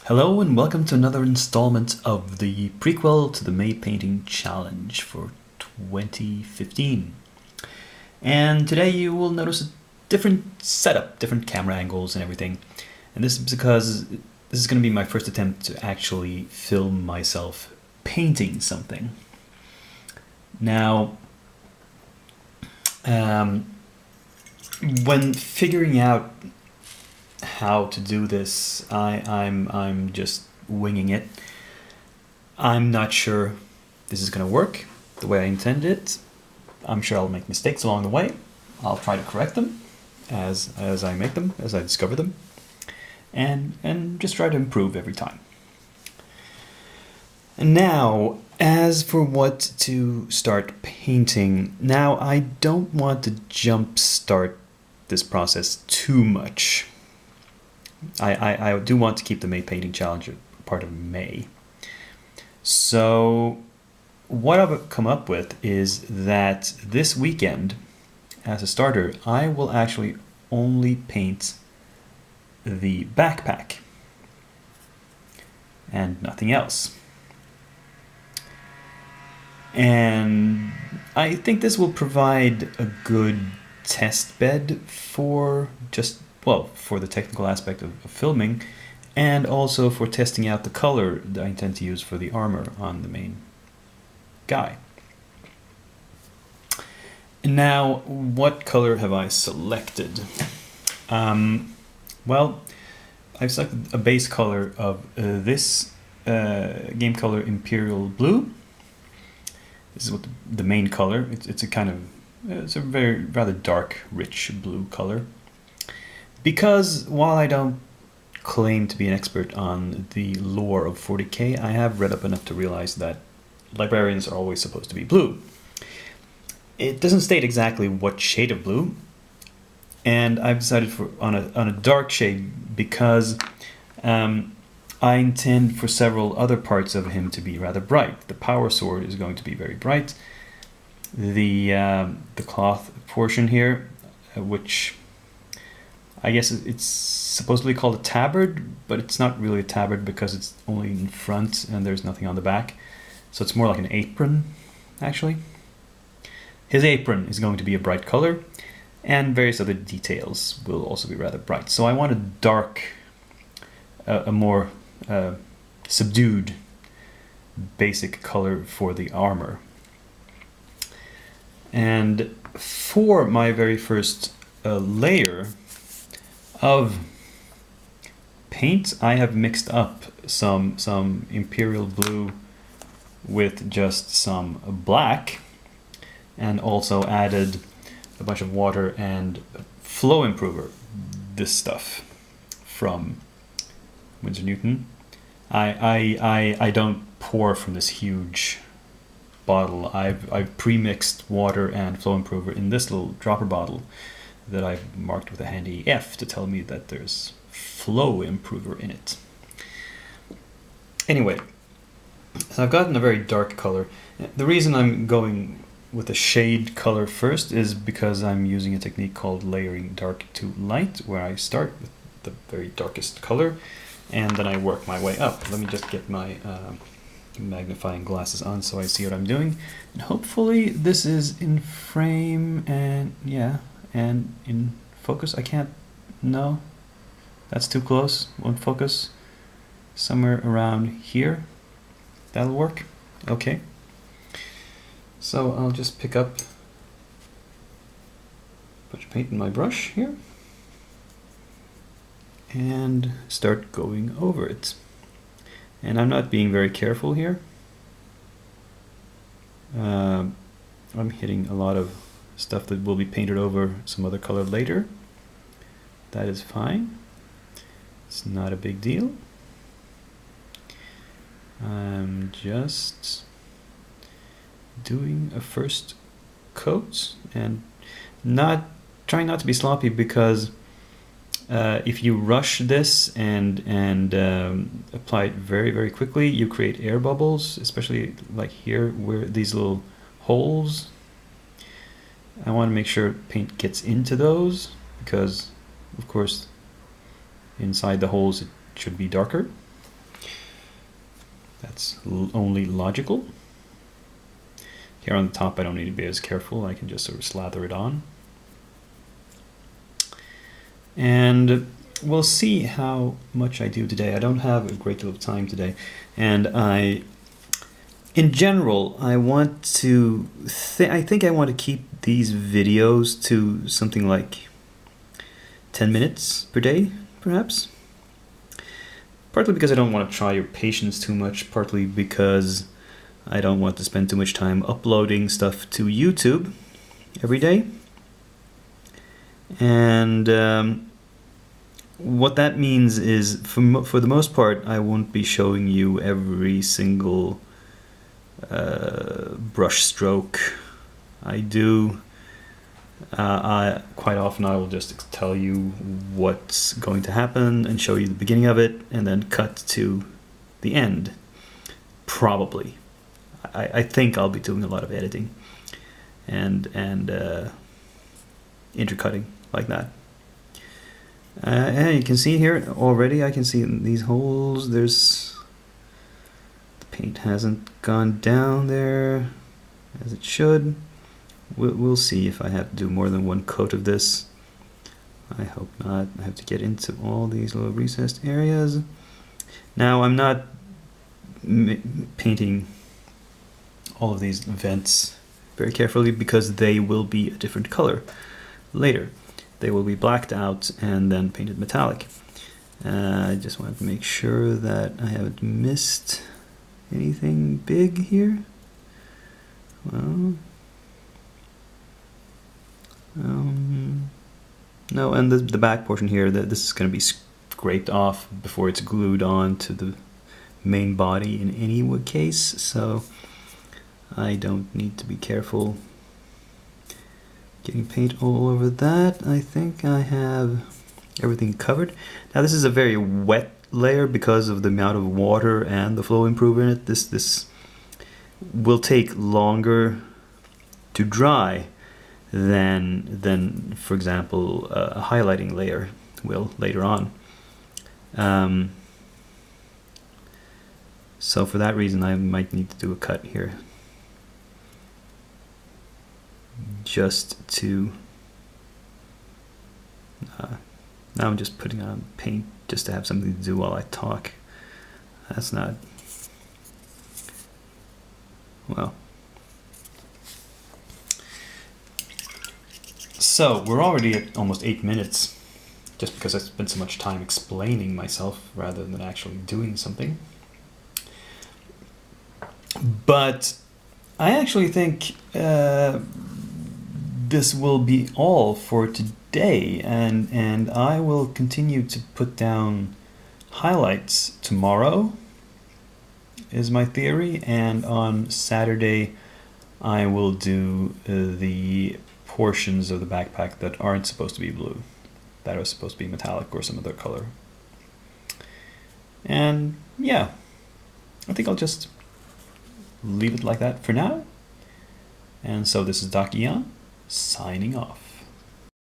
Hello and welcome to another installment of the prequel to the May Painting Challenge for 2015. And today you will notice a different setup, different camera angles and everything. And this is because this is going to be my first attempt to actually film myself painting something. Now, when figuring out how to do this, I'm just winging it. I'm not sure this is going to work the way I intended it. I'm sure I'll make mistakes along the way. I'll try to correct them as I make them, as I discover them, and just try to improve every time. And now, as for what to start painting, now I don't want to jump start this process too much. I do want to keep the May Painting Challenge a part of May. So what I've come up with is that this weekend, as a starter, I will actually only paint the backpack and nothing else. And I think this will provide a good test bed for for the technical aspect of filming, and also for testing out the color that I intend to use for the armor on the main guy. Now, what color have I selected? Well, I've selected a base color of this game color Imperial Blue. This is what the main color. It's a very rather dark, rich blue color. Because while I don't claim to be an expert on the lore of 40k, I have read up enough to realize that librarians are always supposed to be blue. It doesn't state exactly what shade of blue, and I've decided on a dark shade because I intend for several other parts of him to be rather bright. The power sword is going to be very bright. The cloth portion here, which I guess it's supposedly called a tabard, but it's not really a tabard because it's only in front and there's nothing on the back. So it's more like an apron, actually. His apron is going to be a bright color, and various other details will also be rather bright. So I want a dark, a more subdued, basic color for the armor. And for my very first layer of paint, I have mixed up some Imperial Blue with just some black, and also added a bunch of water and flow improver, this stuff from Winsor Newton. I don't pour from this huge bottle. I've pre-mixed water and flow improver in this little dropper bottle that I've marked with a handy F to tell me that there's flow improver in it. Anyway, so I've gotten a very dark color. The reason I'm going with a shade color first is because I'm using a technique called layering dark to light, where I start with the very darkest color and then I work my way up. Let me just get my magnifying glasses on so I see what I'm doing, and hopefully this is in frame and and in focus. I can't, no, that's too close, won't focus. Somewhere around here, that'll work. Okay, so I'll just pick up a bunch of paint in my brush here and start going over it. And I'm not being very careful here. I'm hitting a lot of stuff that will be painted over some other color later. That is fine. It's not a big deal. I'm just doing a first coat and trying not to be sloppy, because if you rush this and apply it very, very quickly, you create air bubbles, especially like here where these little holes. I want to make sure paint gets into those, because of course inside the holes it should be darker. That's only logical. Here on the top I don't need to be as careful, I can just sort of slather it on. And we'll see how much I do today. I don't have a great deal of time today, and in general, I want to. I think I want to keep these videos to something like 10 minutes per day, perhaps. Partly because I don't want to try your patience too much, partly because I don't want to spend too much time uploading stuff to YouTube every day. And what that means is, for the most part, I won't be showing you every single brush stroke I do. Quite often I will just tell you what's going to happen and show you the beginning of it and then cut to the end. Probably. I think I'll be doing a lot of editing and intercutting like that. And you can see here already, I can see in these holes, the paint hasn't gone down there as it should. We'll see if I have to do more than one coat of this. I hope not. I have to get into all these little recessed areas. Now I'm not painting all of these vents very carefully because they will be a different color later. They will be blacked out and then painted metallic. I just wanted to make sure that I haven't missed anything big here. Well, no, and the back portion here, this is going to be scraped off before it's glued on to the main body in any case, so I don't need to be careful getting paint all over that. I think I have everything covered. Now this is a very wet layer because of the amount of water and the flow improver in it. This will take longer to dry than for example a highlighting layer will later on. So for that reason I might need to do a cut here just to now I'm just putting on paint just to have something to do while I talk. That's not, well. So we're already at almost 8 minutes, just because I spent so much time explaining myself rather than actually doing something. But I actually think this will be all for today, and I will continue to put down highlights tomorrow, is my theory, and on Saturday I will do the portions of the backpack that aren't supposed to be blue, that are supposed to be metallic or some other color. And yeah, I think I'll just leave it like that for now. And so this is Doc Eon, signing off.